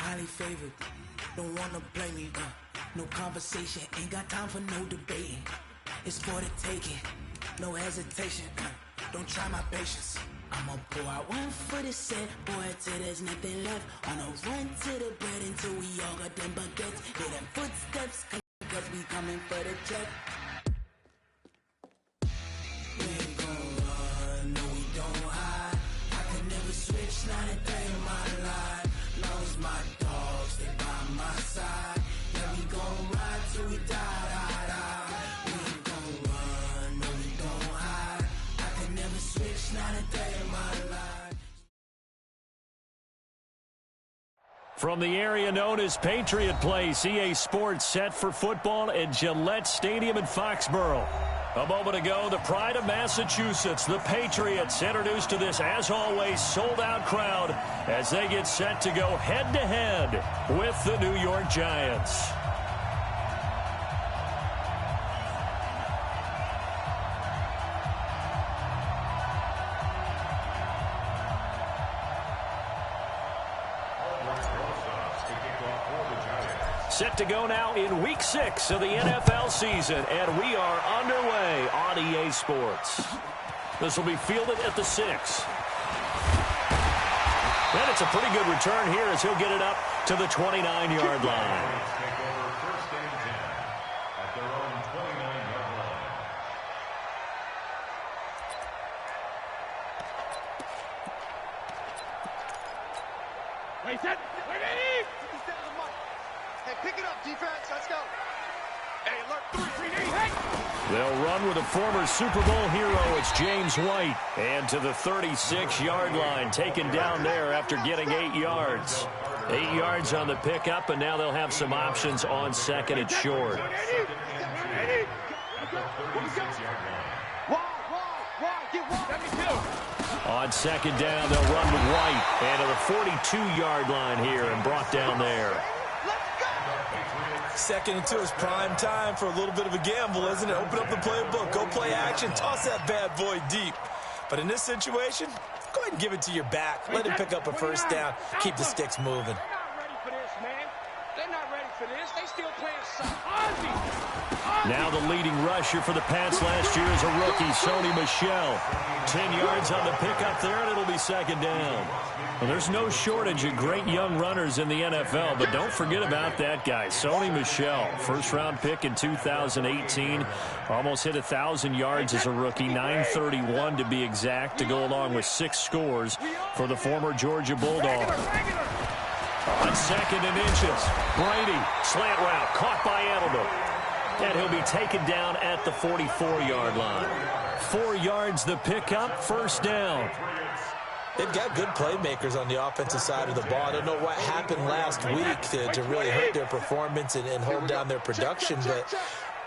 highly favored. Don't wanna blame me, no conversation, ain't got time for no debating. It's for the taking, no hesitation, don't try my patience. I'ma pour out one for the set, boy, till there's nothing left. On a run to the bread until we all got them baguettes. Hear them footsteps, cause we coming for the check. We ain't gon' run, no we don't hide. I can never switch, not a day in my life. Long as my dogs, they by my side. Yeah, we gon' ride till we die. We ain't gon' run, no we don't hide. I can never switch, not a day in my life. From the area known as Patriot Place, EA Sports set for football at Gillette Stadium in Foxborough. A moment ago, the pride of Massachusetts, the Patriots, introduced to this, as always, sold-out crowd as they get set to go head-to-head with the New York Giants. Set to go now in Week 6 of the NFL season, and we are underway on EA Sports. This will be fielded at the 6. And it's a pretty good return here as he'll get it up to the 29-yard line. Wait, set. Wait, ready? Hey, pick it up, defense. Let's go. Hey, alert, 3-3-D. Hey! They'll run with a former Super Bowl hero. It's James White. And to the 36-yard line, taken down there after getting 8 yards. 8 yards on the pickup, and now they'll have some options on second and short. Ready? On second down, they'll run with White. And to the 42-yard line here and brought down there. Second and 2 is prime time for a little bit of a gamble, isn't it? Open up the playbook, go play action, toss that bad boy deep. But in this situation, go ahead and give it to your back. Let him pick up a first down, keep the sticks moving. They're not ready for this, man. They're not ready for this. They still playing soft. Now the leading rusher for the Pats last year is a rookie, Sony Michel. 10 yards on the pickup there, and it'll be second down. Well, there's no shortage of great young runners in the NFL, but don't forget about that guy, Sony Michel. First-round pick in 2018. Almost hit 1,000 yards as a rookie, 931 to be exact, to go along with 6 scores for the former Georgia Bulldog. On second and inches, Brady, slant route, caught by Edelman. And he'll be taken down at the 44-yard line. 4 yards the pickup, first down. They've got good playmakers on the offensive side of the ball. I don't know what happened last week to really hurt their performance and hold down their production, but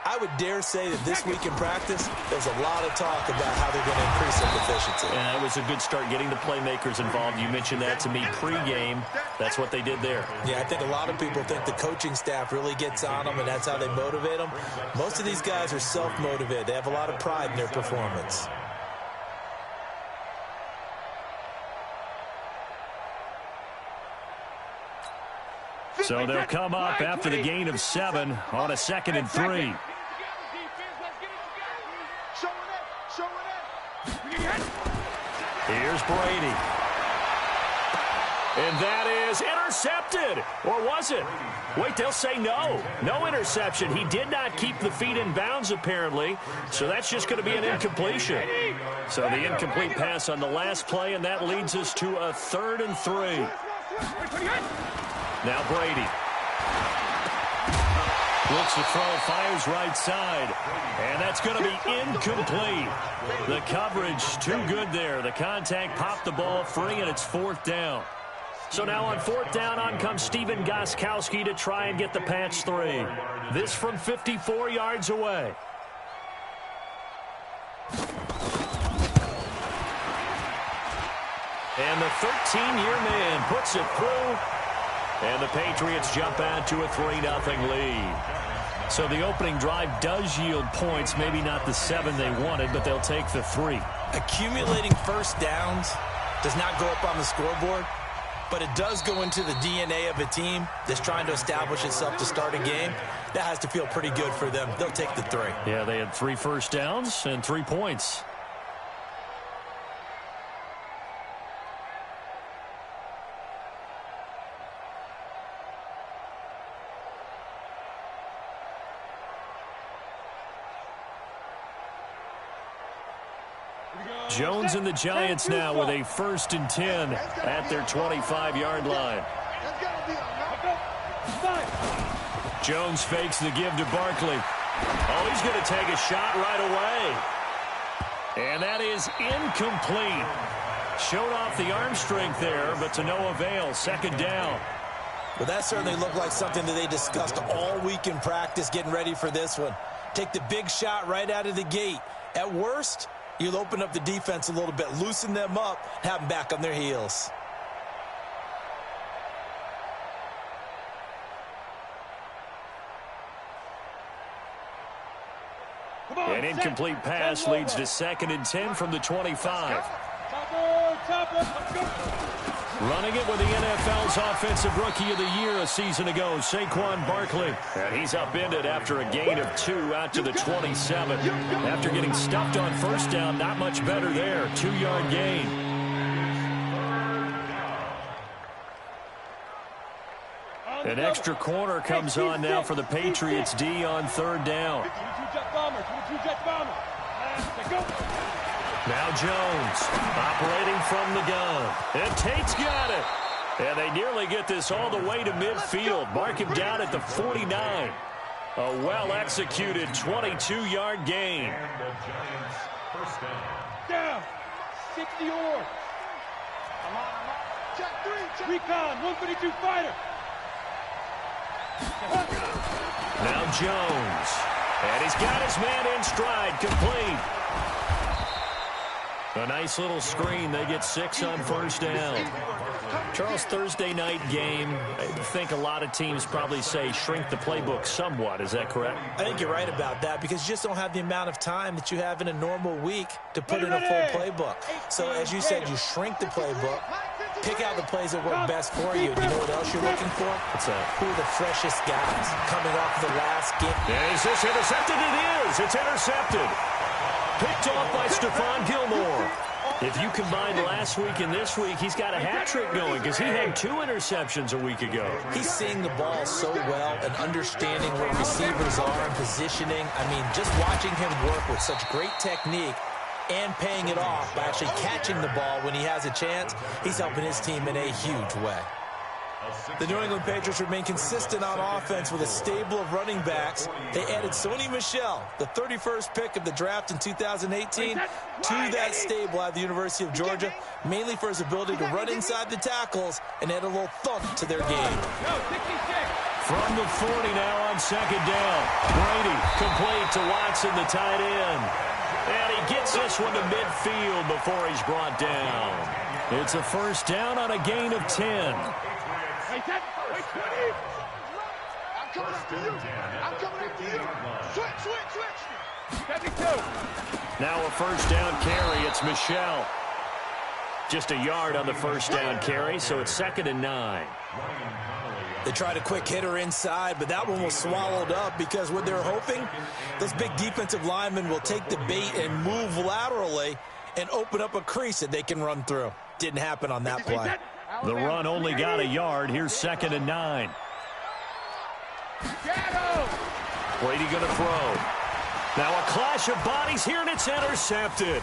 I would dare say that this week in practice, there's a lot of talk about how they're going to increase their efficiency. And that was a good start, getting the playmakers involved. You mentioned that to me pregame. That's what they did there. Yeah, I think a lot of people think the coaching staff really gets on them, and that's how they motivate them. Most of these guys are self-motivated. They have a lot of pride in their performance. So they'll come up after the gain of 7 on a second and 3. Here's Brady. And that is intercepted. Or was it? Wait, they'll say no. No interception. He did not keep the feet in bounds, apparently. So that's just going to be an incompletion. So the incomplete pass on the last play, and that leads us to a 3rd and 3. Now Brady. Looks to throw, fires right side. And that's going to be incomplete. The coverage too good there. The contact popped the ball free, and it's 4th down. So now on 4th down, on comes Steven Gostkowski to try and get the Pats 3. This from 54 yards away. And the 13-year man puts it through. And the Patriots jump out to a 3-0 lead. So the opening drive does yield points, maybe not the 7 they wanted, but they'll take the 3. Accumulating first downs does not go up on the scoreboard, but it does go into the DNA of a team that's trying to establish itself to start a game. That has to feel pretty good for them. They'll take the 3. Yeah, they had 3 first downs and 3 points. Jones and the Giants now with a 1st and 10 at their 25-yard line. Jones fakes the give to Barkley. Oh, he's going to take a shot right away. And that is incomplete. Showed off the arm strength there, but to no avail. 2nd down. Well, that certainly looked like something that they discussed all week in practice getting ready for this one. Take the big shot right out of the gate. At worst, you'll open up the defense a little bit, loosen them up, have them back on their heels. An incomplete pass leads to 2nd and 10 from the 25. Running it with the NFL's Offensive Rookie of the Year a season ago, Saquon Barkley. And he's upended after a gain of 2 out to the 27. After getting stuffed on 1st down, not much better there. 2-yard gain. An extra corner comes on now for the Patriots D on 3rd down. Now Jones operating from the gun. And Tate's got it. And they nearly get this all the way to midfield. Mark him down at the 49. A well-executed 22-yard gain. Down. 60 yards. Recon, 152 fighter. Now Jones. And he's got his man in stride, complete. A nice little screen. They get 6 on 1st down. Charles, Thursday night game, I think a lot of teams probably say shrink the playbook somewhat. Is that correct? I think you're right about that because you just don't have the amount of time that you have in a normal week to put in a full playbook. So as you said, you shrink the playbook, pick out the plays that work best for you. And you know what else you're looking for? What's that? Who are the freshest guys coming off the last game? Is this intercepted? It is. It's intercepted. Picked off by Stephon Gilmore. If you combine last week and this week, he's got a hat trick going because he had 2 interceptions a week ago. He's seeing the ball so well and understanding where receivers are and positioning. I mean, just watching him work with such great technique and paying it off by actually catching the ball when he has a chance, he's helping his team in a huge way. The New England Patriots remain consistent on offense with a stable of running backs. They added Sony Michel, the 31st pick of the draft in 2018, to that stable at the University of Georgia, mainly for his ability to run inside the tackles and add a little thump to their game. From the 40 now on 2nd down. Brady complete to Watson, the tight end. And he gets this one to midfield before he's brought down. It's a 1st down on a gain of 10. I'm coming after you. I'm coming after you. Switch. 72. Now a 1st down carry. It's Michel. Just a yard on the 1st down carry, so it's 2nd and 9. They tried a quick hitter inside, but that one was swallowed up because what they're hoping, those big defensive linemen will take the bait and move laterally and open up a crease that they can run through. Didn't happen on that play. The run only got a yard. Here's 2nd and 9. Brady going to throw. Now a clash of bodies here, and it's intercepted.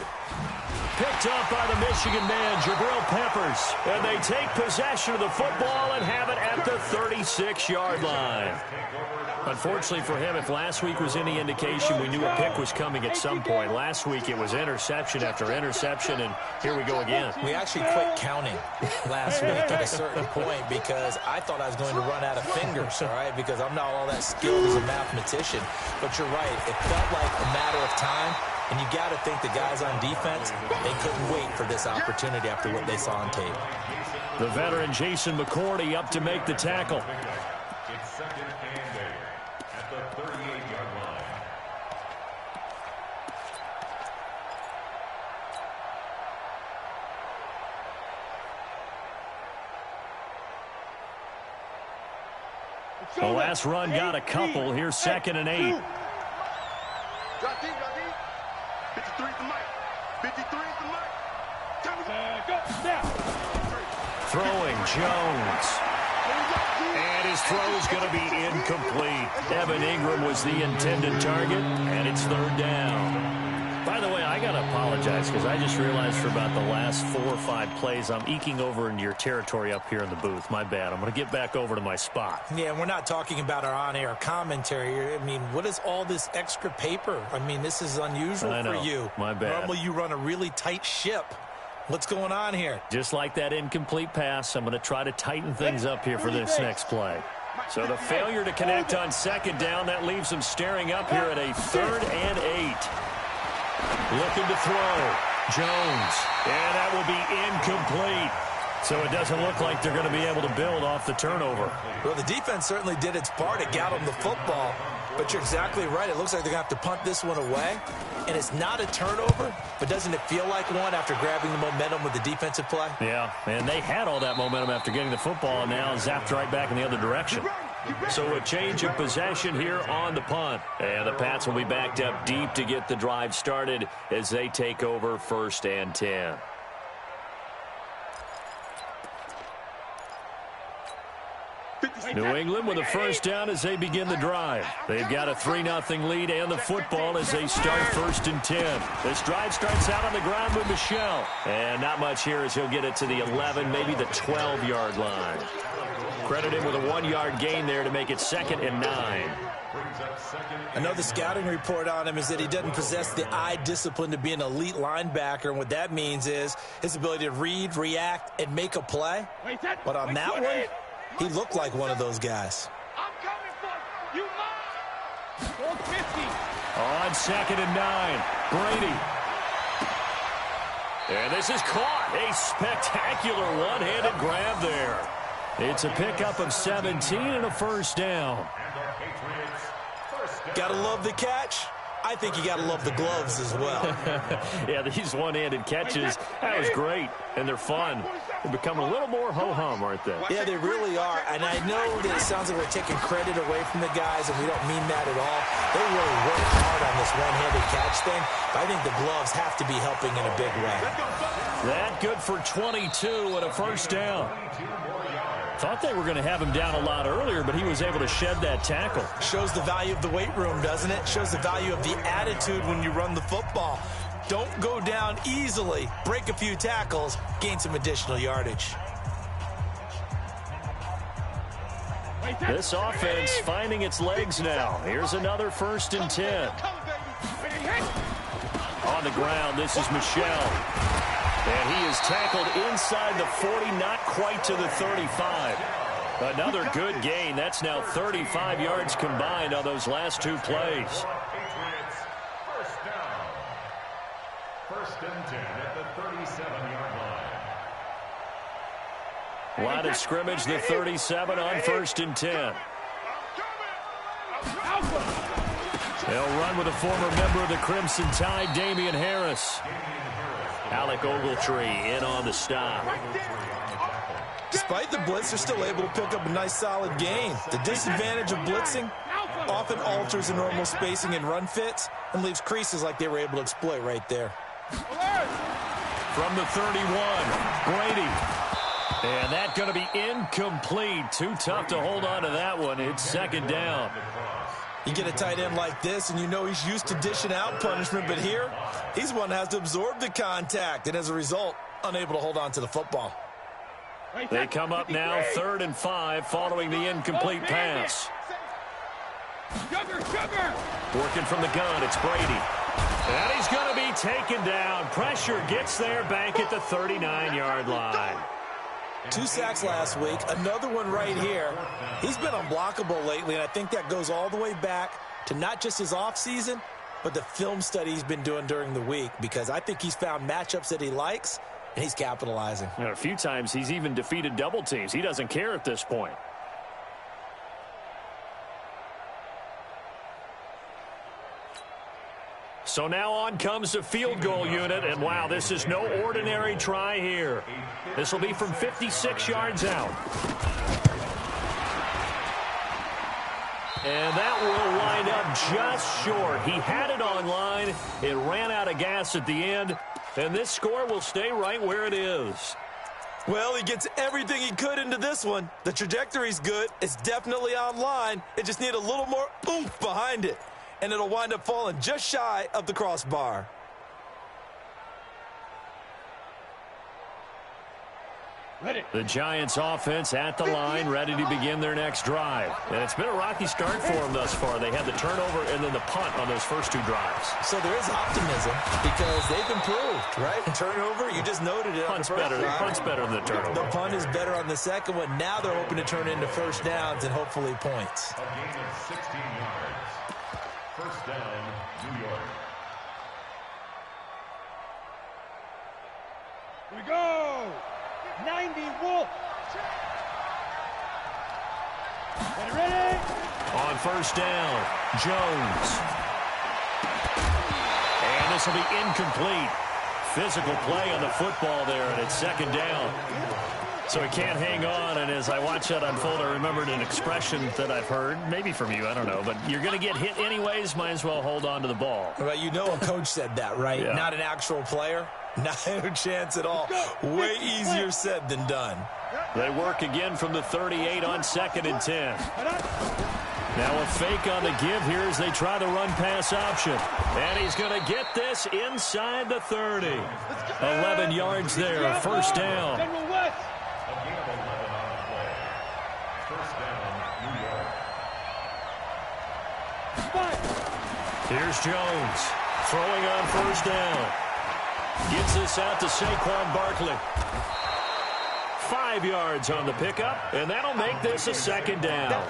Picked up by the Michigan man, Jabril Peppers. And they take possession of the football and have it at the 36-yard line. Unfortunately for him, if last week was any indication, we knew a pick was coming at some point. Last week it was interception after interception, and here we go again. We actually quit counting last week at a certain point because I thought I was going to run out of fingers, all right, because I'm not all that skilled as a mathematician. But you're right. It felt like a matter of time, and you got to think the guys on defense, they couldn't wait for this opportunity after what they saw on tape. The veteran Jason McCourty up to make the tackle. It's 2nd and 8 at the 38-yard line. The last run got a couple. Here's 2nd and 8. Drop deep, drop deep. 53 is the mic. 53 is the mic. Go. Snap. Throwing Jones. And his throw is going to be incomplete. Evan Ingram was the intended target, and it's 3rd down. By the way, I got to apologize because I just realized for about the last 4 or 5 plays, I'm eking over into your territory up here in the booth. My bad. I'm going to get back over to my spot. Yeah, and we're not talking about our on-air commentary. I mean, what is all this extra paper? I mean, this is unusual for you. My bad. Normally you run a really tight ship. What's going on here? Just like that incomplete pass, I'm going to try to tighten things up here for this next play. So the failure to connect on 2nd down, that leaves him staring up here at a 3rd and 8. Looking to throw. Jones. And that will be incomplete. So it doesn't look like they're going to be able to build off the turnover. Well, the defense certainly did its part. It got them the football. But you're exactly right. It looks like they're going to have to punt this one away. And it's not a turnover, but doesn't it feel like one after grabbing the momentum with the defensive play? Yeah, and they had all that momentum after getting the football, and now zapped right back in the other direction. So a change of possession here on the punt. And the Pats will be backed up deep to get the drive started as they take over 1st and 10. New England with a 1st down as they begin the drive. They've got a 3-0 lead and the football as they start 1st and 10. This drive starts out on the ground with Michel. And not much here as he'll get it to the 11, maybe the 12-yard line. Credit him with a 1-yard gain there to make it 2nd and 9. I know the scouting report on him is that he doesn't possess the eye discipline to be an elite linebacker, and what that means is his ability to read, react, and make a play. But on that one, he looked like one of those guys. I'm coming for you. You mine. 450. On 2nd and 9, Brady. And this is caught. A spectacular one-handed grab there. It's a pickup of 17 and a 1st down. Gotta love the catch. I think you gotta love the gloves as well. Yeah, these one-handed catches, that was great, and they're fun. They become a little more ho-hum, aren't they? Yeah, they really are, and I know that it sounds like we're taking credit away from the guys, and we don't mean that at all. They really worked hard on this one-handed catch thing, but I think the gloves have to be helping in a big way. That good for 22 and a 1st down. Thought they were going to have him down a lot earlier, but he was able to shed that tackle. Shows the value of the weight room, doesn't it? Shows the value of the attitude when you run the football. Don't go down easily. Break a few tackles. Gain some additional yardage. This offense finding its legs now. Here's another 1st and 10. On the ground, this is Michel. And he is tackled inside the 40, not quite to the 35. Another good gain. That's now 35 yards combined on those last 2 plays. Patriots, 1st down. 1st and 10 at the 37-yard line. Line of scrimmage, the 37 on 1st and 10. They'll run with a former member of the Crimson Tide, Damian Harris. Alec Ogletree in on the stop. Despite the blitz, they're still able to pick up a nice solid gain. The disadvantage of blitzing often alters the normal spacing and run fits and leaves creases like they were able to exploit right there. From the 31, Brady. And that going to be incomplete. Too tough to hold on to that one. It's 2nd down. You get a tight end like this, and you know he's used to dishing out punishment, but here, he's one that has to absorb the contact, and as a result, unable to hold on to the football. They come up now 3rd and 5 following the incomplete pass. Working from the gun, it's Brady. And he's going to be taken down. Pressure gets there back at the 39-yard line. 2 sacks last week, another one right here. He's been unblockable lately, and I think that goes all the way back to not just his offseason, but the film study he's been doing during the week, because I think he's found matchups that he likes, and he's capitalizing. And a few times he's even defeated double teams. He doesn't care at this point. So now on comes the field goal unit, and wow, this is no ordinary try here. This will be from 56 yards out. And that will wind up just short. He had it on line. It ran out of gas at the end. And this score will stay right where it is. Well, he gets everything he could into this one. The trajectory's good. It's definitely on line. It just needs a little more oomph behind it. And it'll wind up falling just shy of the crossbar. Ready. The Giants offense at the line, ready to begin their next drive. And it's been a rocky start for them thus far. They had the turnover and then the punt on those first two drives. So there is optimism because they've improved, right? Turnover, you just noted it. Punt's better than the turnover. The punt is better on the second one. Now they're hoping to turn into first downs and hopefully points. A gain of 16 yards. First down, New York. Here we go. 90 Wolf. Ready? On first down, Jones. And this will be incomplete. Physical play on the football there, and it's second down. So he can't hang on, and as I watch that unfold, I remembered an expression that I've heard, maybe from you, I don't know, but you're going to get hit anyways, might as well hold on to the ball. Well, you know a coach said that, right? Yeah. Not an actual player. Not a chance at all. Way easier said than done. They work again from the 38 on 2nd and 10. Now a fake on the give here as they try the run-pass option. And he's going to get this inside the 30. 11 yards there, first down. A gain of 11 on the play. First down, New York. Here's Jones throwing on first down. Gets this out to Saquon Barkley. 5 yards on the pickup, and that'll make this a second down.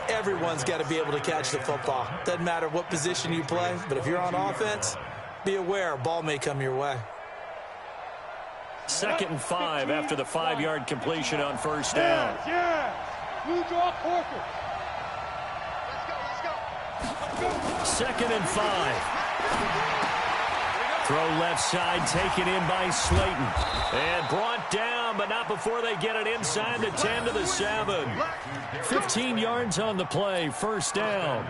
Everyone's got to be able to catch the football. Doesn't matter what position you play, but if you're on offense, be aware a ball may come your way. 2nd and 5 after the 5-yard completion on first down. Yeah. Blue draw Corker. Let's go. 2nd and 5. Throw left side, taken in by Slayton. And brought down, but not before they get it inside the 10 to the 7. 15 yards on the play, first down.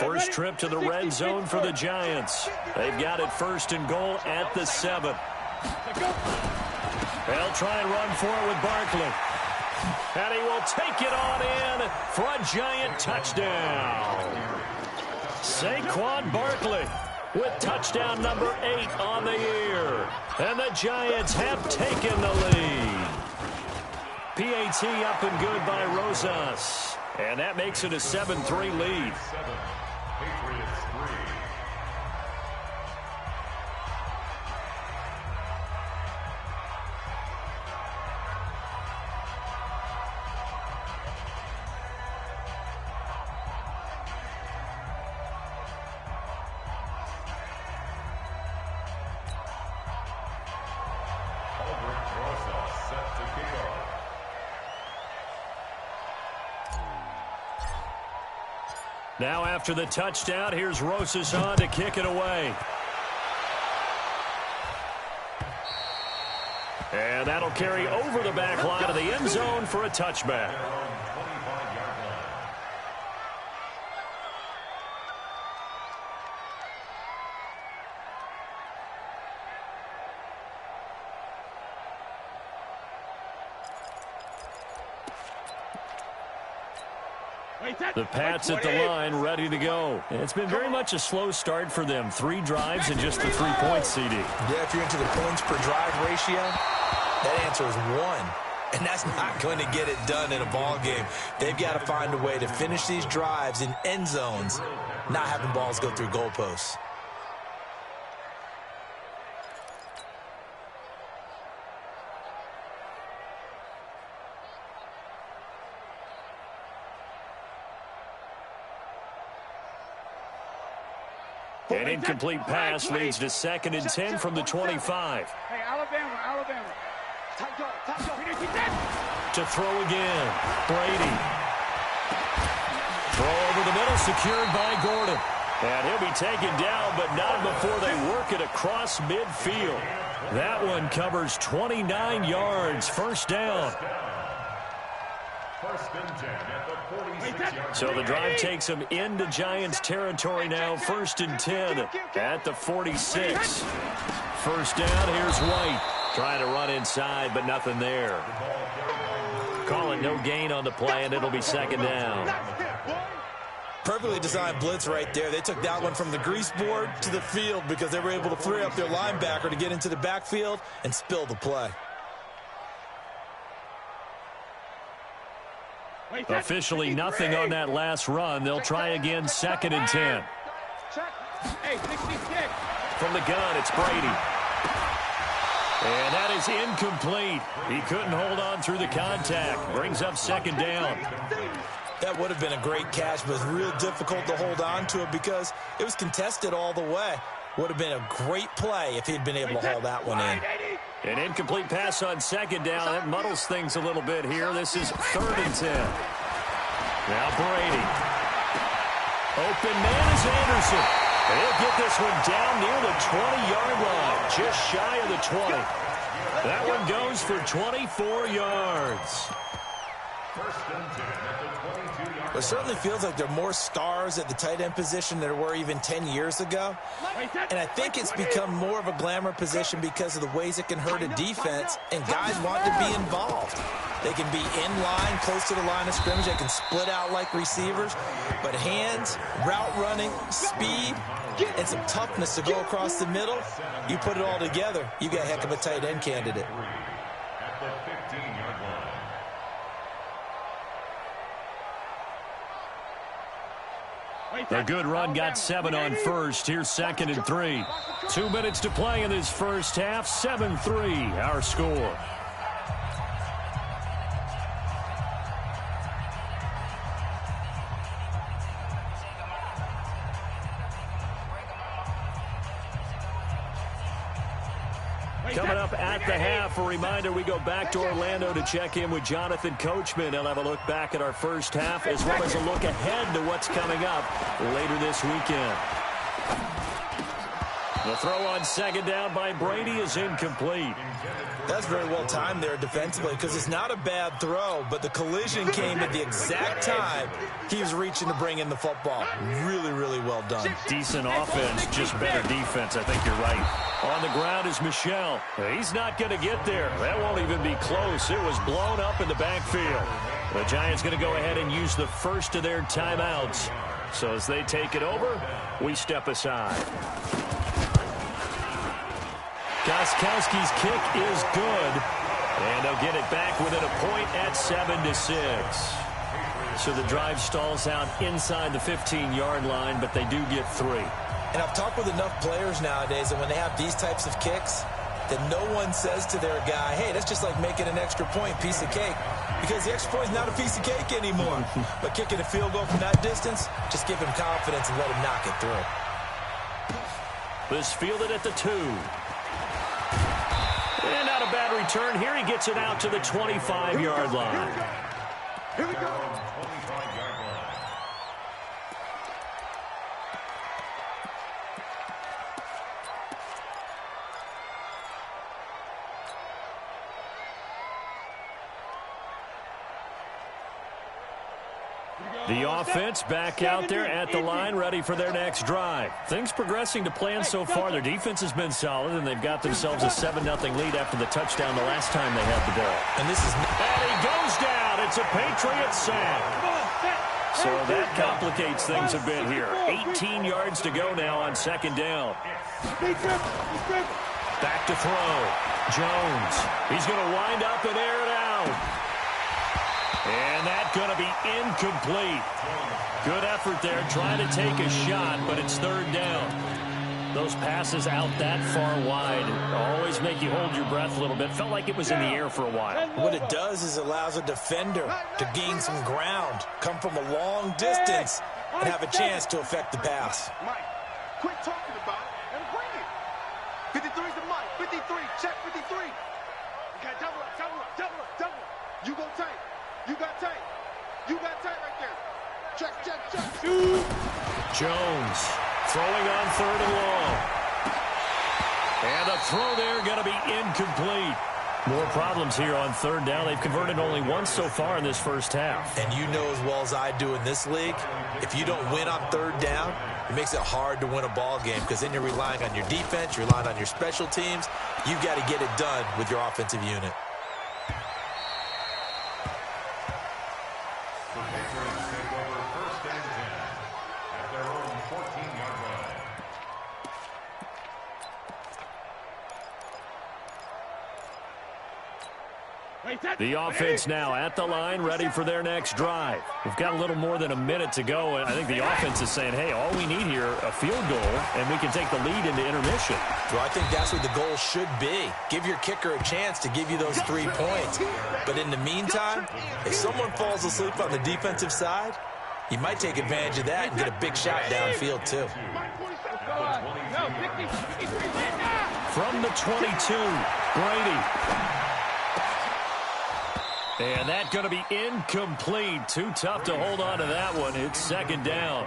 First trip to the red zone for the Giants. They've got it first and goal at the 7. They'll try and run for it with Barkley. And he will take it on in for a Giant touchdown. Saquon Barkley with touchdown number 8 on the year. And the Giants have taken the lead. PAT up and good by Rosas. And that makes it a 7-3 lead. Patriots 3. Now after the touchdown, here's Rosas on to kick it away. And that'll carry over the back line of the end zone for a touchback. The Pats at the line, ready to go. It's been very much a slow start for them. 3 drives and just the 3 points, CD. Yeah, if you're into the points per drive ratio, that answer is 1. And that's not going to get it done in a ball game. They've got to find a way to finish these drives in end zones, not having balls go through goalposts. An incomplete pass leads to 2nd and 10 from the 25. Hey, Alabama. Tight go. To throw again. Brady. Throw over the middle, secured by Gordon. And he'll be taken down, but not before they work it across midfield. That one covers 29 yards. First down. First and 10 at the 46-yard. So the drive takes them into Giants territory now. First and 10 at the 46. First down, here's White. Trying to run inside, but nothing there. Call it no gain on the play, and it'll be second down. Perfectly designed blitz right there. They took that one from the grease board to the field because they were able to free up their linebacker to get into the backfield and spill the play. Officially nothing on that last run. They'll try again, second and 10. Hey, 66. From the gun, it's Brady. And that is incomplete. He couldn't hold on through the contact. Brings up second down. That would have been a great catch, but it's real difficult to hold on to it because it was contested all the way. Would have been a great play if he'd been able to haul that one in. An incomplete pass on second down. That muddles things a little bit here. This is third and 10. Now Brady. Open man is Anderson. He'll get this one down near the 20-yard line. Just shy of the 20. That one goes for 24 yards. First and 10 at the 22-yard. It certainly feels like there are more stars at the tight end position than there were even 10 years ago. And I think it's become more of a glamour position because of the ways it can hurt a defense, and guys want to be involved. They can be in line, close to the line of scrimmage. They can split out like receivers. But hands, route running, speed, and some toughness to go across the middle, you put it all together, you got a heck of a tight end candidate. At the 15-yard line. A good run got 7 on first. Here's second and 3. 2 minutes to play in this first half. 7-3 our score. Coming up at the half, a reminder, we go back to Orlando to check in with Jonathan Coachman. He'll have a look back at our first half as well as a look ahead to what's coming up later this weekend. The throw on second down by Brady is incomplete. That's very well timed there defensively because it's not a bad throw, but the collision came at the exact time he was reaching to bring in the football. Really, really well done. Decent offense, just better defense. I think you're right. On the ground is Michel. He's not going to get there. That won't even be close. It was blown up in the backfield. The Giants going to go ahead and use the first of their timeouts. So as they take it over, we step aside. Gostkowski's kick is good, and they'll get it back within a point at 7-6. So the drive stalls out inside the 15-yard line, but they do get 3. And I've talked with enough players nowadays that when they have these types of kicks, that no one says to their guy, hey, that's just like making an extra point, piece of cake. Because the extra point is not a piece of cake anymore. But kicking a field goal from that distance, just give him confidence and let him knock it through. This fielded at the 2. And not a bad return here. He gets it out to the 25-yard line. Here we go. 25-yard line. The offense back out there at the line, ready for their next drive. Things progressing to plan so far. Their defense has been solid, and they've got themselves a 7-0 lead after the touchdown the last time they had the ball. And this is... And he goes down. It's a Patriot sack. So that complicates things a bit here. 18 yards to go now on second down. Back to throw. Jones. He's going to wind up and air it out. And that's going to be incomplete. Good effort there, trying to take a shot, but it's third down. Those passes out that far wide always make you hold your breath a little bit. Felt like it was in the air for a while. What it does is allows a defender to gain some ground, come from a long distance, and have a chance to affect the pass. Mike, quit talking about it and bring it. 53's the Mike. 53, check 53. Okay, double up, double up, double up, double up. You go tight. You got tight. You got tight right there. Check, check, check. Shoot. Jones throwing on third and long. And the throw there going to be incomplete. More problems here on third down. They've converted only once so far in this first half. And you know as well as I do in this league, if you don't win on third down, it makes it hard to win a ball game because then you're relying on your defense, you're relying on your special teams. You've got to get it done with your offensive unit. The offense now at the line, ready for their next drive. We've got a little more than a minute to go, and I think the offense is saying, hey, all we need here, a field goal, and we can take the lead into intermission. Well, I think that's what the goal should be. Give your kicker a chance to give you those 3 points. But in the meantime, if someone falls asleep on the defensive side, you might take advantage of that and get a big shot downfield, too. From the 22, Brady. And that's going to be incomplete. Too tough to hold on to that one. It's second down.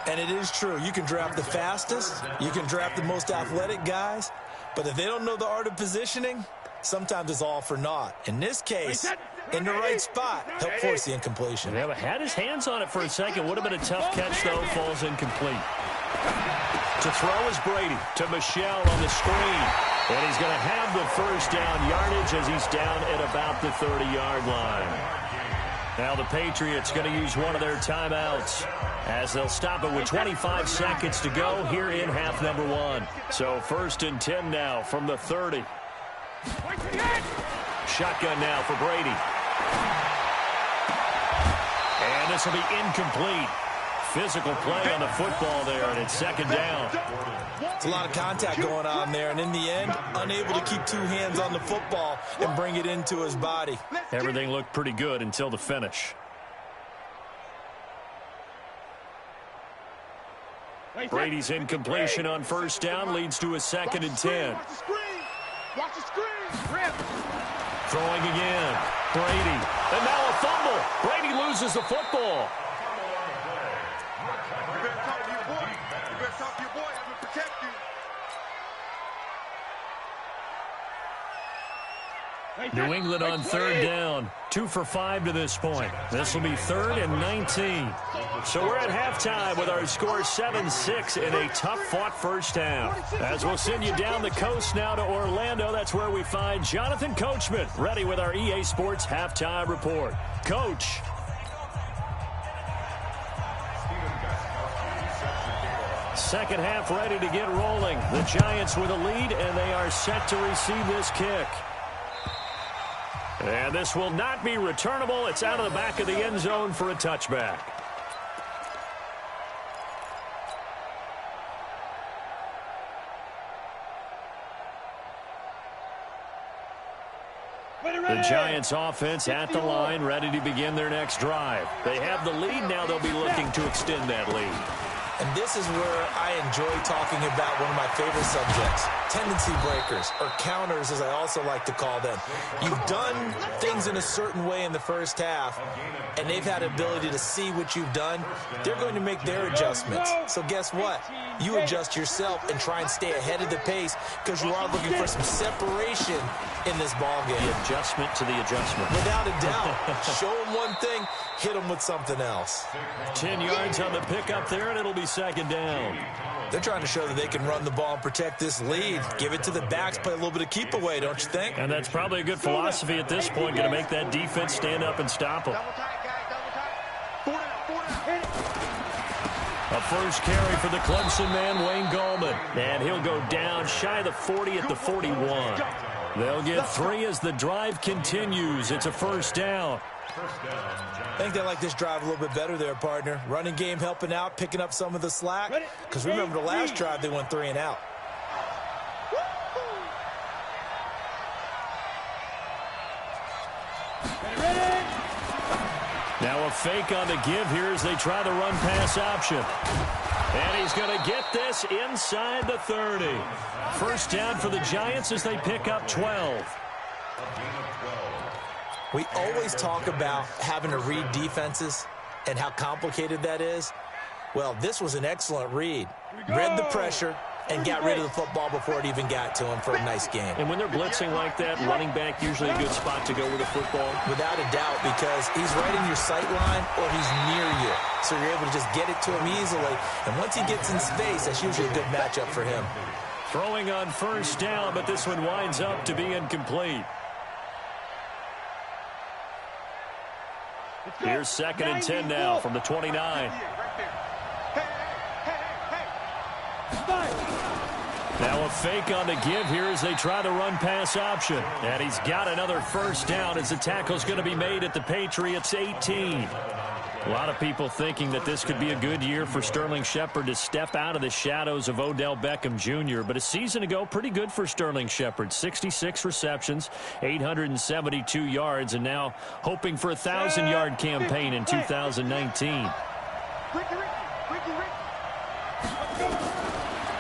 And it is true. You can draft the fastest. You can draft the most athletic guys. But if they don't know the art of positioning, sometimes it's all for naught. In this case, in the right spot, help force the incompletion. Yeah, but had his hands on it for a second. Would have been a tough catch, though. Falls incomplete. To throw is Brady. To Michelle on the screen. And he's going to have the first down yardage as he's down at about the 30-yard line. Now the Patriots going to use one of their timeouts as they'll stop it with 25 seconds to go here in half number 1. So 1st and 10 now from the 30. Shotgun now for Brady. And this will be incomplete. Physical play on the football there, and it's second down. It's a lot of contact going on there, and in the end, unable to keep 2 hands on the football and bring it into his body. Everything looked pretty good until the finish. Brady's incompletion on first down leads to a 2nd and 10. Watch the screen. Throwing again. Brady. And now a fumble. Brady loses the football. New England on third down. 2 for 5 to this point. This will be 3rd and 19. So we're at halftime with our score 7-6 in a tough-fought first half. As we'll send you down the coast now to Orlando, that's where we find Jonathan Coachman, ready with our EA Sports halftime report. Coach. Second half ready to get rolling. The Giants with a lead, and they are set to receive this kick. And this will not be returnable. It's out of the back of the end zone for a touchback. The Giants offense at the line, ready to begin their next drive. They have the lead. Now they'll be looking to extend that lead. And this is where I enjoy talking about one of my favorite subjects, tendency breakers, or counters as I also like to call them. You've done things in a certain way in the first half, and they've had the ability to see what you've done. They're going to make their adjustments. So guess what? You adjust yourself and try and stay ahead of the pace because you are looking for some separation in this ballgame. The adjustment to the adjustment. Without a doubt. Show them one thing, hit them with something else. 10 yards on the pickup there, and it'll be second down. They're trying to show that they can run the ball and protect this lead. Give it to the backs, play a little bit of keep away, don't you think? And that's probably a good philosophy at this point, going to make that defense stand up and stop them. A first carry for the Clemson man, Wayne Gallman. And he'll go down shy of the 40 at the 41. They'll get 3 as the drive continues. It's a first down. I think they like this drive a little bit better there, partner. Running game helping out, picking up some of the slack. Because remember the last drive, they went 3 and out. Now a fake on the give here as they try the run-pass option. And he's going to get this inside the 30. First down for the Giants as they pick up 12. We always talk about having to read defenses and how complicated that is. Well, this was an excellent read. Read the pressure, and got rid of the football before it even got to him for a nice game. And when they're blitzing like that, running back usually a good spot to go with the football? Without a doubt, because he's right in your sight line or he's near you. So you're able to just get it to him easily. And once he gets in space, that's usually a good matchup for him. Throwing on first down, but this one winds up to be incomplete. Here's 2nd and 10 now from the 29. Now a fake on the give here as they try the run-pass option. And he's got another first down as the tackle's going to be made at the Patriots' 18. A lot of people thinking that this could be a good year for Sterling Shepard to step out of the shadows of Odell Beckham Jr. But a season ago, pretty good for Sterling Shepard. 66 receptions, 872 yards, and now hoping for a 1,000-yard campaign in 2019.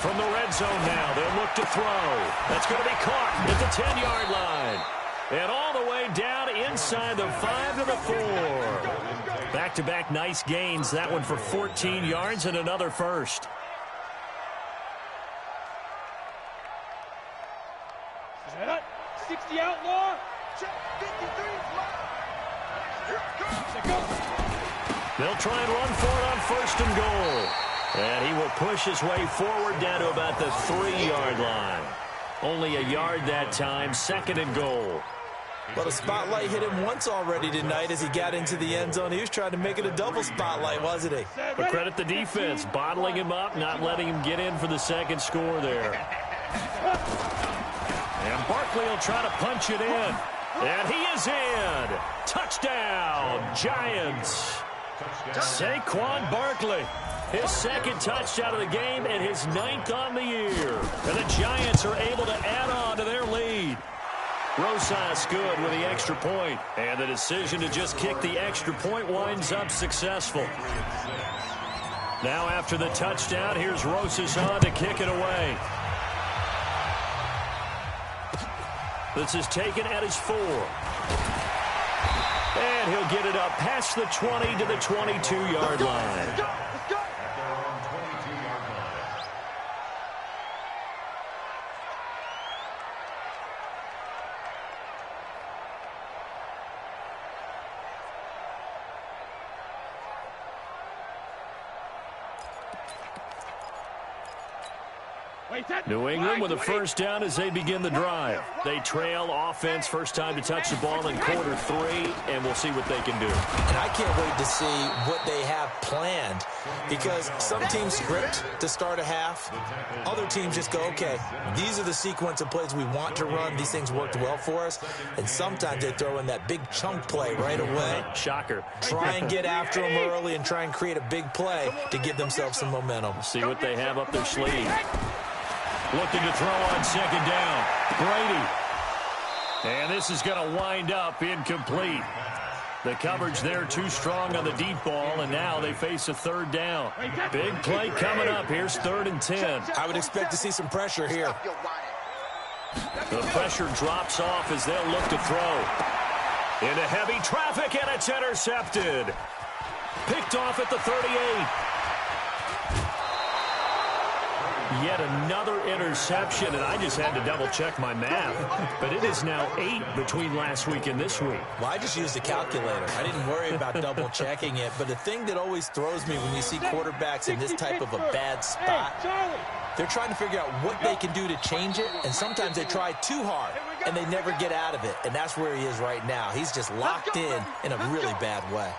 From the red zone now, they'll look to throw. That's going to be caught at the 10-yard line. And all the way down inside the 5 to the 4. Back-to-back nice gains. That one for 14 yards and another first. Set up. 60 outlaw. They'll try and run for it on 1st and goal. And he will push his way forward down to about the 3-yard line. Only a yard that time. 2nd and goal. Well, the spotlight hit him once already tonight as he got into the end zone. He was trying to make it a double spotlight, wasn't he? But credit the defense, bottling him up, not letting him get in for the 2nd score there. And Barkley will try to punch it in. And he is in. Touchdown, Giants. Saquon Barkley. His 2nd touchdown of the game and his 9th on the year. And the Giants are able to add on to their lead. Rosas good with the extra point. And the decision to just kick the extra point winds up successful. Now after the touchdown, here's Rosas on to kick it away. This is taken at his 4. And he'll get it up past the 20 to the 22-yard line. New England with a first down as they begin the drive. They trail offense, first time to touch the ball in quarter 3, and we'll see what they can do. And I can't wait to see what they have planned, because some teams script to start a half. Other teams just go, okay, these are the sequence of plays we want to run. These things worked well for us. And sometimes they throw in that big chunk play right away. Shocker. Try and get after them early and try and create a big play to give themselves some momentum. See what they have up their sleeve. Looking to throw on 2nd down. Brady. And this is going to wind up incomplete. The coverage there too strong on the deep ball, and now they face a 3rd down. Big play coming up. Here's 3rd and 10. I would expect to see some pressure here. The pressure drops off as they'll look to throw. Into heavy traffic, and it's intercepted. Picked off at the 38. Yet another interception, and I just had to double-check my math. But it is now 8 between last week and this week. Well, I just used a calculator. I didn't worry about double-checking it. But the thing that always throws me when you see quarterbacks in this type of a bad spot, they're trying to figure out what they can do to change it, and sometimes they try too hard, and they never get out of it. And that's where he is right now. He's just locked in a really bad way.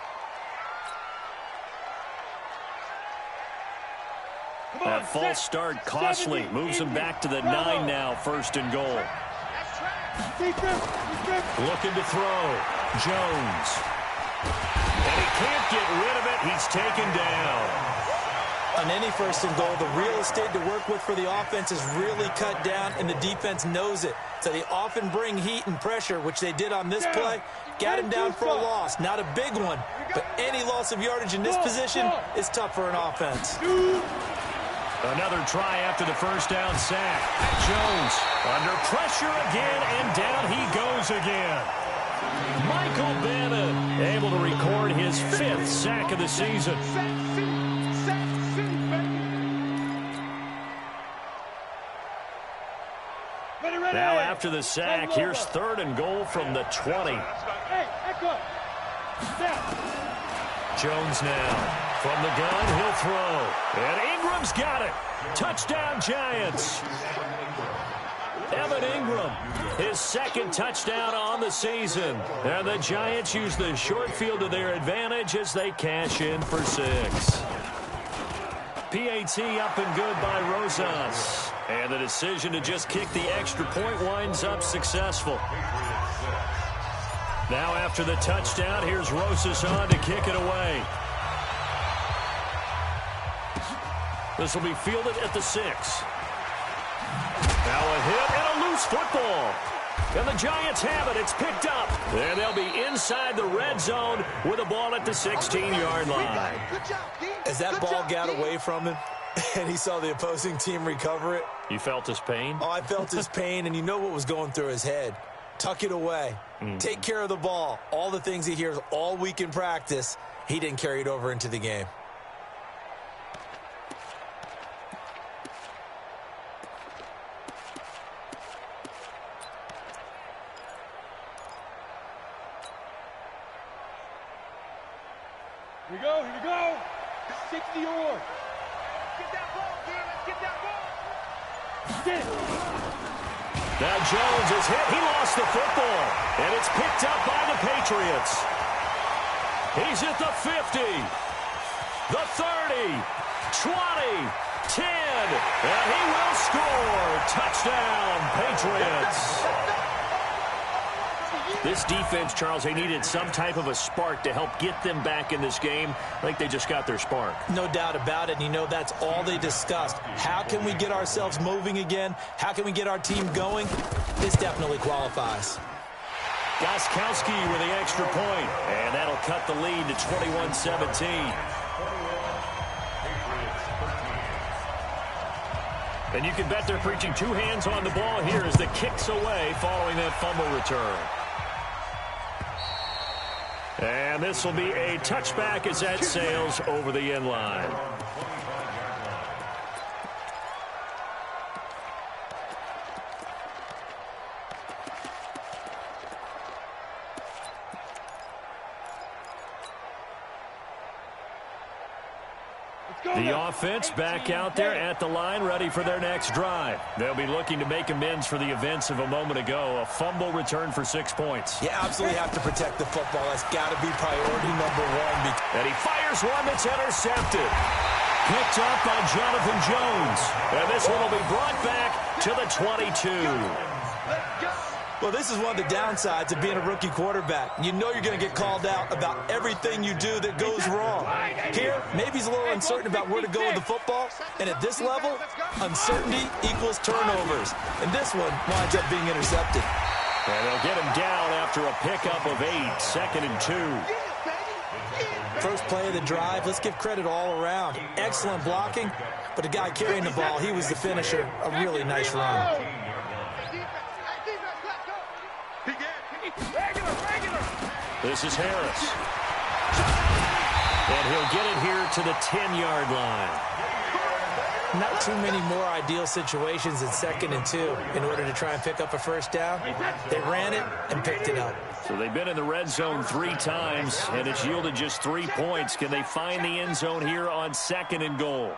That false start costly. Moves him back to the 9 now. 1st and goal. Looking to throw. Jones. And he can't get rid of it. He's taken down. On any 1st and goal, the real estate to work with for the offense is really cut down, and the defense knows it. So they often bring heat and pressure, which they did on this play. Got him down for a loss. Not a big one, but any loss of yardage in this position is tough for an offense. Another try after the first down sack. Jones under pressure again, and down he goes again. Michael Bannon able to record his 5th sack of the season. after the sack. Here's 3rd and goal from the 20. Hey, echo. Jones now. From the gun, he'll throw. And Ingram's got it. Touchdown, Giants. Evan Ingram, his 2nd touchdown on the season. And the Giants use the short field to their advantage as they cash in for 6. PAT up and good by Rosas. And the decision to just kick the extra point winds up successful. Now after the touchdown, here's Rosas on to kick it away. This will be fielded at the 6. Now a hit and a loose football. And the Giants have it. It's picked up. And they'll be inside the red zone with the ball at the 16-yard line. As that ball got away from him and he saw the opposing team recover it. You felt his pain? Oh, I felt his pain, and you know what was going through his head. Tuck it away. Take care of the ball. All the things he hears all week in practice, he didn't carry it over into the game. Here we go. 60 or. Get that ball, kid. Let's get that ball. Get it. Now Jones is hit. He lost the football. And it's picked up by the Patriots. He's at the 50. The 30. 20. 10. And he will score. Touchdown, Patriots. This defense, Charles, they needed some type of a spark to help get them back in this game. I think they just got their spark. No doubt about it. And you know that's all they discussed. How can we get ourselves moving again? How can we get our team going? This definitely qualifies. Gostkowski with the extra point. And that'll cut the lead to 21-17. And you can bet they're preaching 2 hands on the ball here as the kick's away following that fumble return. And this will be a touchback as that sails over the end line. The offense back out there at the line, ready for their next drive. They'll be looking to make amends for the events of a moment ago. A fumble return for 6 points. You absolutely have to protect the football. That's got to be priority number 1. And he fires one that's intercepted. Picked up by Jonathan Jones. And this one will be brought back to the 22. Well, this is one of the downsides of being a rookie quarterback. You know you're going to get called out about everything you do that goes wrong. Here, maybe he's a little uncertain about where to go with the football. And at this level, uncertainty equals turnovers. And this one winds up being intercepted. And they'll get him down after a pickup of 8, 2nd and 2. First play of the drive, let's give credit all around. Excellent blocking, but the guy carrying the ball, he was the finisher. A really nice run. This is Harris. And he'll get it here to the 10-yard line. Not too many more ideal situations in 2nd and 2 in order to try and pick up a first down. They ran it and picked it up. So they've been in the red zone 3 times, and it's yielded just 3 points. Can they find the end zone here on 2nd and goal?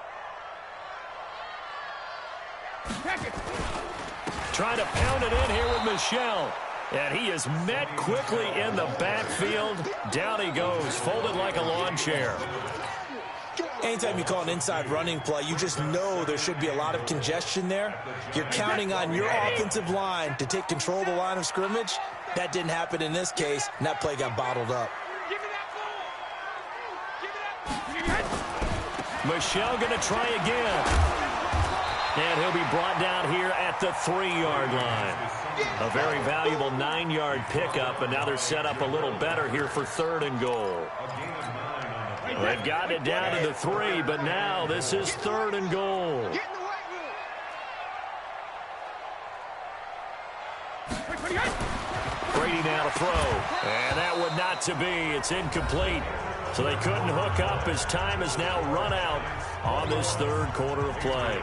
Trying to pound it in here with Michel. And he is met quickly in the backfield. Down he goes, folded like a lawn chair. Anytime you call an inside running play, you just know there should be a lot of congestion there. You're counting on your offensive line to take control of the line of scrimmage. That didn't happen in this case, and that play got bottled up. Michel going to try again. And he'll be brought down here at the 3-yard line. A very valuable 9-yard pickup, and now they're set up a little better here for 3rd and goal. They've got it down to the 3, but now this is 3rd and goal. Brady now to throw, and that would not to be. It's incomplete. So they couldn't hook up as time is now run out on this 3rd quarter of play.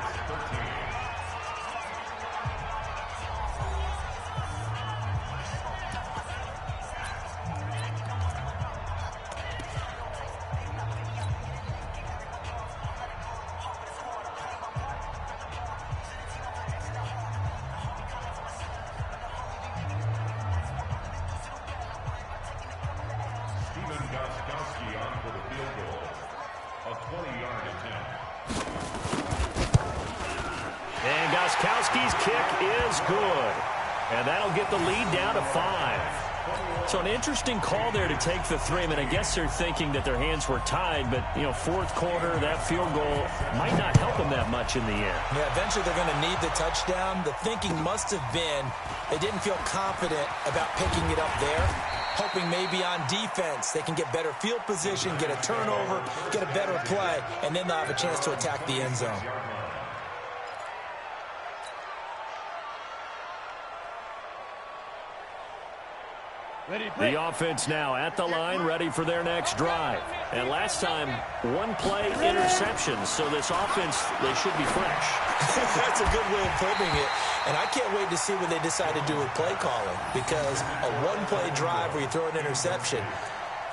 Gostkowski's kick is good. And that'll get the lead down to 5. So an interesting call there to take the 3. I mean, I guess they're thinking that their hands were tied, but, you know, fourth quarter, that field goal might not help them that much in the end. Yeah, eventually they're going to need the touchdown. The thinking must have been they didn't feel confident about picking it up there, hoping maybe on defense they can get better field position, get a turnover, get a better play, and then they'll have a chance to attack the end zone. The offense now at the line, ready for their next drive. And last time, one play interception, so this offense, they should be fresh. That's a good way of putting it. And I can't wait to see what they decide to do with play calling, because a one-play drive where you throw an interception,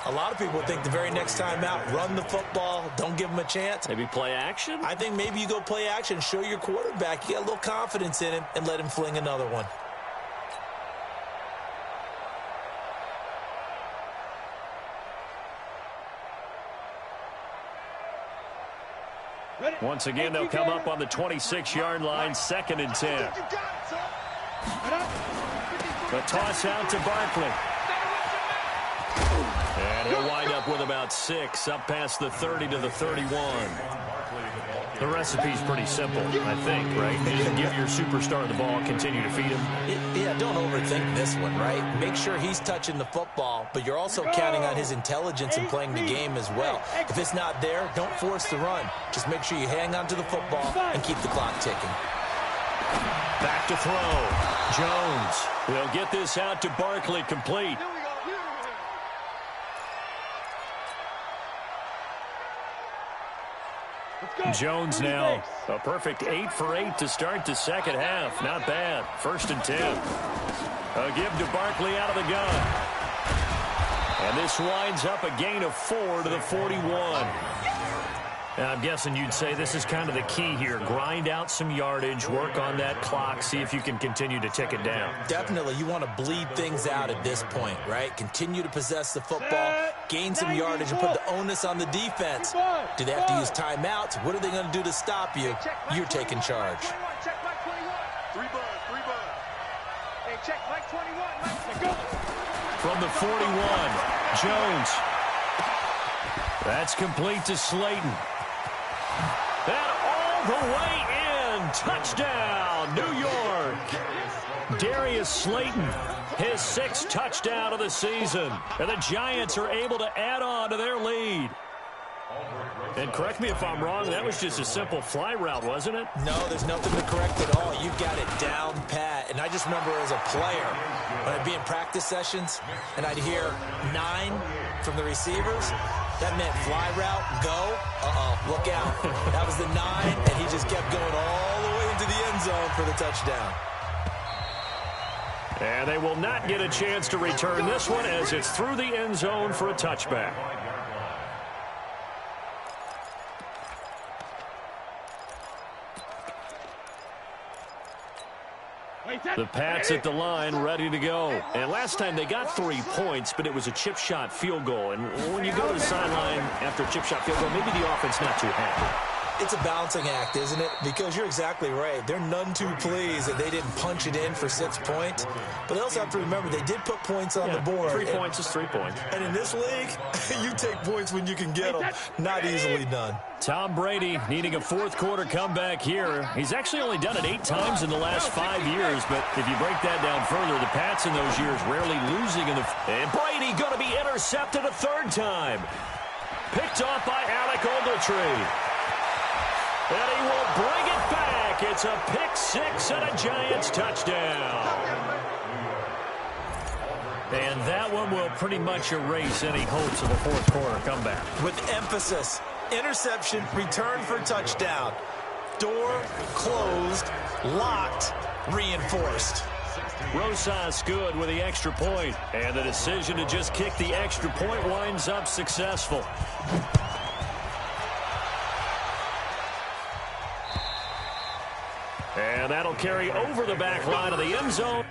a lot of people think the very next time out, run the football, don't give them a chance. Maybe play action? I think maybe you go play action, show your quarterback, you got a little confidence in him, and let him fling another one. Once again, they'll come up on the 26-yard line, 2nd and 10. The toss out to Barkley. And he'll wind up with about 6, up past the 30 to the 31. The recipe's pretty simple, I think, right? You just give your superstar the ball, continue to feed him. Yeah, don't overthink this one, right? Make sure he's touching the football, but you're also counting on his intelligence in playing the game as well. If it's not there, don't force the run. Just make sure you hang on to the football and keep the clock ticking. Back to throw. Jones will get this out to Barkley, complete. Jones now a perfect 8 for 8 to start the second half. Not bad. 1st and 10. A give to Barkley out of the gun. And this winds up a gain of 4 to the 41. Now, I'm guessing you'd say this is kind of the key here. Grind out some yardage, work on that clock, see if you can continue to tick it down. Definitely. You want to bleed things out at this point, right? Continue to possess the football, gain some yardage, and put the onus on the defense. Do they have to use timeouts? What are they going to do to stop you? You're taking charge. Check Mike 21. 3 buzz, 3 buzz. Hey, check Mike 21. Go. From the 41, Jones. That's complete to Slayton. And all the way in. Touchdown, New York. Darius Slayton, his 6th touchdown of the season. And the Giants are able to add on to their lead. And correct me if I'm wrong, that was just a simple fly route, wasn't it? No, there's nothing to correct at all. You've got it down pat. And I just remember as a player, when I'd be in practice sessions, and I'd hear 9 from the receivers, that meant fly route, go, look out. That was the 9, and he just kept going all the way into the end zone for the touchdown. And they will not get a chance to return this one as it's through the end zone for a touchback. The Pats at the line, ready to go. And last time they got 3 points, but it was a chip shot field goal. And when you go to the sideline after a chip shot field goal, maybe the offense not too happy. It's a balancing act, isn't it? Because you're exactly right. They're none too pleased that they didn't punch it in for 6 points. But they also have to remember they did put points on the board. 3 points is 3 points. And in this league, you take points when you can get them. Not easily done. Tom Brady needing a fourth quarter comeback here. He's actually only done it 8 times in the last 5 years. But if you break that down further, the Pats in those years rarely losing in the... And Brady going to be intercepted a 3rd time. Picked off by Alec Ogletree. And he will bring it back. It's a pick 6 and a Giants touchdown. And that one will pretty much erase any hopes of a fourth quarter comeback. With emphasis, interception, return for touchdown. Door closed, locked, reinforced. Rosas good with the extra point. And the decision to just kick the extra point winds up successful. And that'll carry over the back line of the end zone.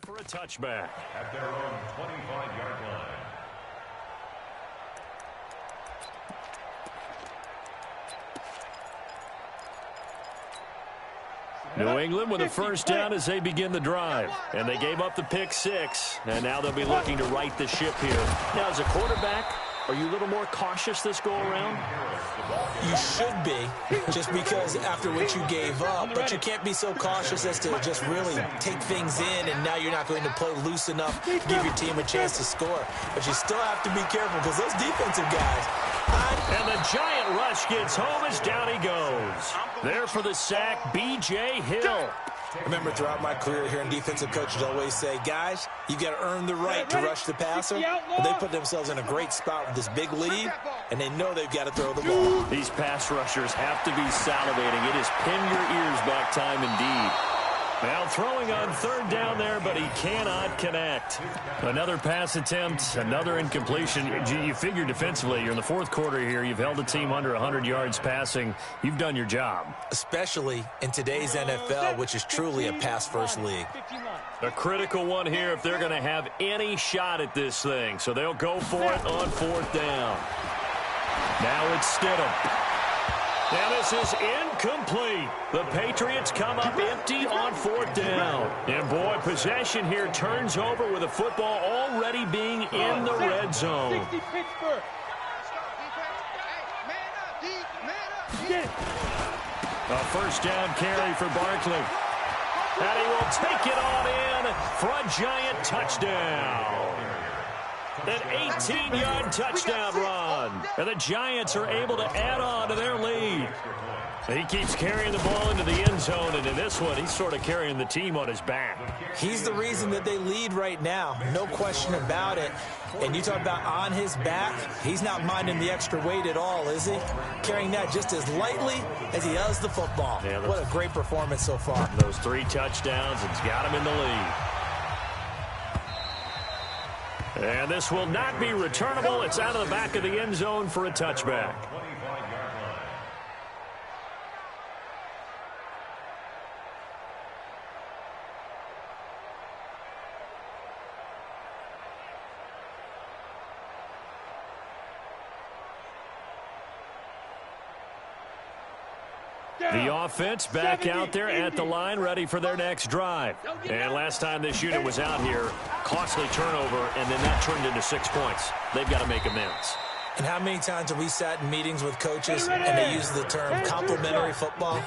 For a touchback. At their own 25-yard line. New England with a first down as they begin the drive. And they gave up the pick 6. And now they'll be looking to right the ship here. Now, as a quarterback, are you a little more cautious this go-around? You should be, just because after what you gave up. But you can't be so cautious as to just really take things in, and now you're not going to play loose enough to give your team a chance to score. But you still have to be careful because those defensive guys. And the giant rush gets home as down he goes. There for the sack, B.J. Hill. Remember, throughout my career here in defensive coaches always say, guys, you got to earn the right to rush the passer. But they put themselves in a great spot with this big lead, and they know they've got to throw the ball. These pass rushers have to be salivating. It is pin your ears back time indeed. Now throwing on third down there, but he cannot connect. Another pass attempt, another incompletion. You figure defensively, you're in the fourth quarter here. You've held a team under 100 yards passing. You've done your job. Especially in today's NFL, which is truly a pass-first league. A critical one here if they're going to have any shot at this thing. So they'll go for it on fourth down. Now it's Stidham. Now this is incomplete. The Patriots come up empty on fourth down. And boy, possession here turns over with the football already being in the red zone. A first down carry for Barkley. And he will take it on in for a giant touchdown. An 18-yard touchdown run. And the Giants are able to add on to their lead. He keeps carrying the ball into the end zone, and in this one, he's sort of carrying the team on his back. He's the reason that they lead right now. No question about it. And you talk about on his back, he's not minding the extra weight at all, is he? Carrying that just as lightly as he does the football. Yeah, what a great performance so far. Those 3 touchdowns, it's got him in the lead. And this will not be returnable. It's out of the back of the end zone for a touchback. The offense back out there at the line, ready for their next drive. And last time this unit was out here, costly turnover, and then that turned into 6 points. They've got to make amends. And how many times have we sat in meetings with coaches and they use the term complementary football?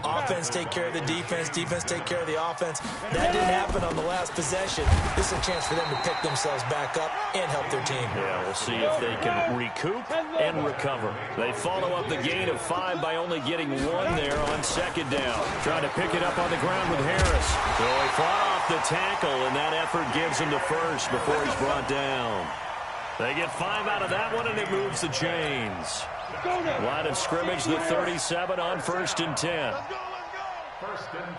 Offense take care of the defense, defense take care of the offense. That didn't happen on the last possession. This is a chance for them to pick themselves back up and help their team. Yeah, we'll see if they can recoup and recover. They follow up the gain of 5 by only getting 1 there on second down. Trying to pick it up on the ground with Harris. So he fought off the tackle, and that effort gives him the first before he's brought down. They get 5 out of that one, and it moves the chains. Line of scrimmage, the 37 on 1st and 10.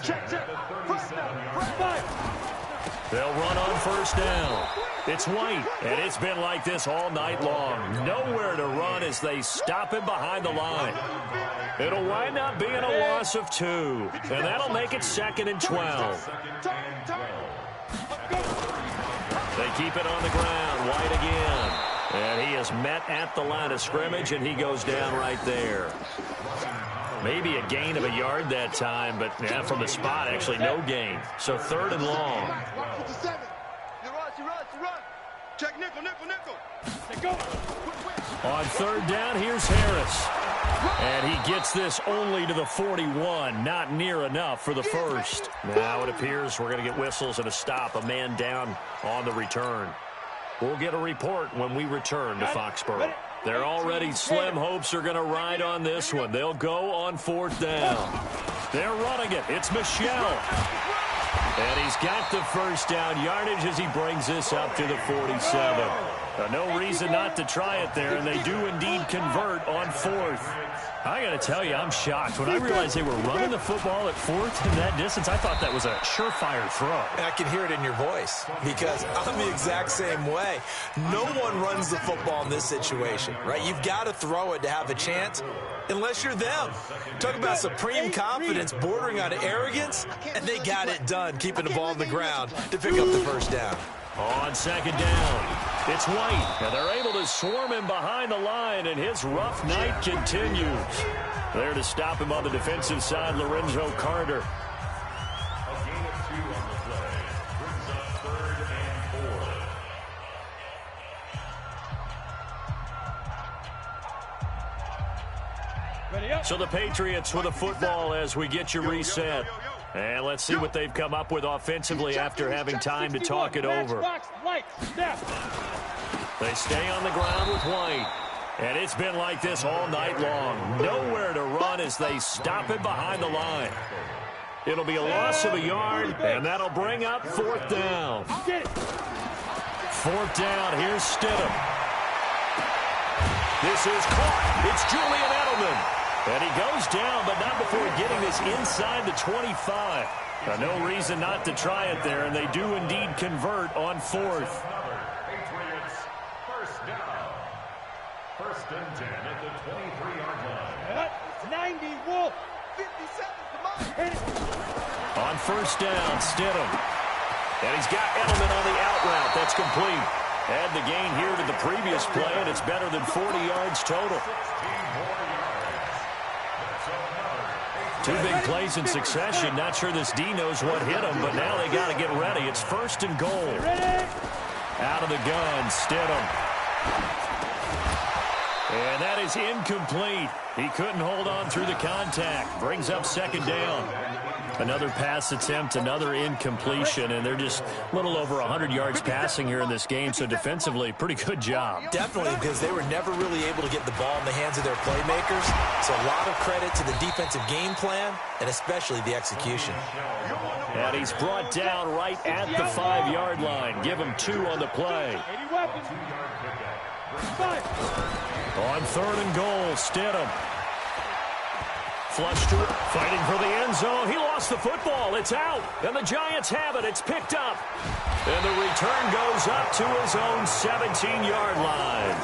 Check. They'll run on 1st down. It's White, and it's been like this all night long. Nowhere to run as they stop him behind the line. It'll wind up being a loss of 2, and that'll make it 2nd and 12. They keep it on the ground. White again. And he is met at the line of scrimmage, and he goes down right there. Maybe a gain of a yard that time, but yeah, from the spot, actually no gain. So 3rd and long. Check nickel. On 3rd down, here's Harris. And he gets this only to the 41. Not near enough for the first. Now it appears we're going to get whistles and a stop. A man down on the return. We'll get a report when we return to Foxborough. Their already slim hopes are going to ride on this one. They'll go on 4th down. They're running it. It's Michelle. And he's got the first down yardage as he brings this up to the 47. No reason not to try it there, and they do indeed convert on 4th. I got to tell you, I'm shocked. When I realized they were running the football at 4th in that distance, I thought that was a surefire throw. And I can hear it in your voice because I'm the exact same way. No one runs the football in this situation, right? You've got to throw it to have a chance unless you're them. Talk about supreme confidence bordering on arrogance, and they got it done, keeping the ball on the ground to pick up the first down. On 2nd down, it's White, and they're able to swarm him behind the line, and his rough night continues. There to stop him on the defensive side, Lorenzo Carter. A gain of 2 on the play brings up 3rd and 4. Ready up. So the Patriots with a football as we get you reset. And let's see what they've come up with offensively after having time to talk it over. They stay on the ground with White. And it's been like this all night long. Nowhere to run as they stop it behind the line. It'll be a loss of a yard, and that'll bring up 4th down. 4th down, here's Stidham. This is caught. It's Julian Edelman. And he goes down, but not before getting this inside the 25. No reason not to try it there, and they do indeed convert on 4th. Patriots first down. 1st and 10 at the 23-yard line. 90, Wolf. 57, come on. On 1st down, Stidham. And he's got Edelman on the out route. That's complete. Add the gain here to the previous play, and it's better than 40 yards total. 2 big plays in succession. Not sure this D knows what hit him, but now they got to get ready. It's 1st and goal. Out of the gun, Stidham. And that is incomplete. He couldn't hold on through the contact. Brings up 2nd down. Another pass attempt, another incompletion, and they're just a little over 100 yards passing here in this game, so defensively, pretty good job. Definitely, because they were never really able to get the ball in the hands of their playmakers. So a lot of credit to the defensive game plan, and especially the execution. And he's brought down right at the 5-yard line. Give him 2 on the play. On 3rd and goal, Stidham. Flush to it, fighting for the end zone. He lost the football. It's out, and the Giants have it. It's picked up. And the return goes up to his own 17-yard line.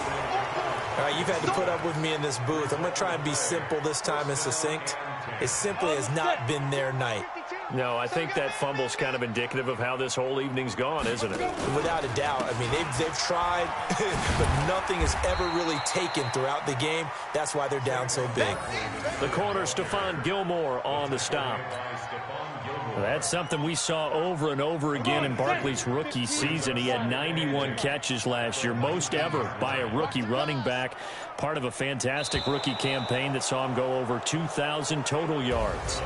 All right, you've had to put up with me in this booth. I'm going to try and be simple this time and succinct. It simply has not been their night. No, I think that fumble's kind of indicative of how this whole evening's gone, isn't it? Without a doubt. I mean, they've tried, but nothing has ever really taken throughout the game. That's why they're down so big. The corner, Stephon Gilmore on the stop. That's something we saw over and over again in Barkley's rookie season. He had 91 catches last year, most ever by a rookie running back. Part of a fantastic rookie campaign that saw him go over 2,000 total yards.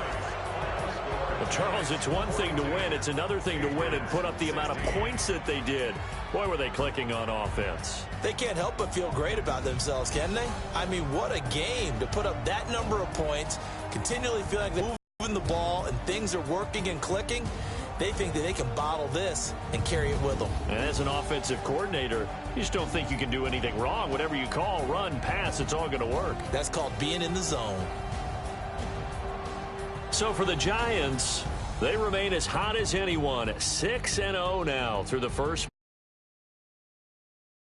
Well, Charles, it's one thing to win. It's another thing to win and put up the amount of points that they did. Boy, were they clicking on offense. They can't help but feel great about themselves, can they? I mean, what a game to put up that number of points, continually feeling like they're moving the ball and things are working and clicking. They think that they can bottle this and carry it with them. And as an offensive coordinator, you just don't think you can do anything wrong. Whatever you call, run, pass, it's all going to work. That's called being in the zone. So for the Giants, they remain as hot as anyone, 6-0 now through the first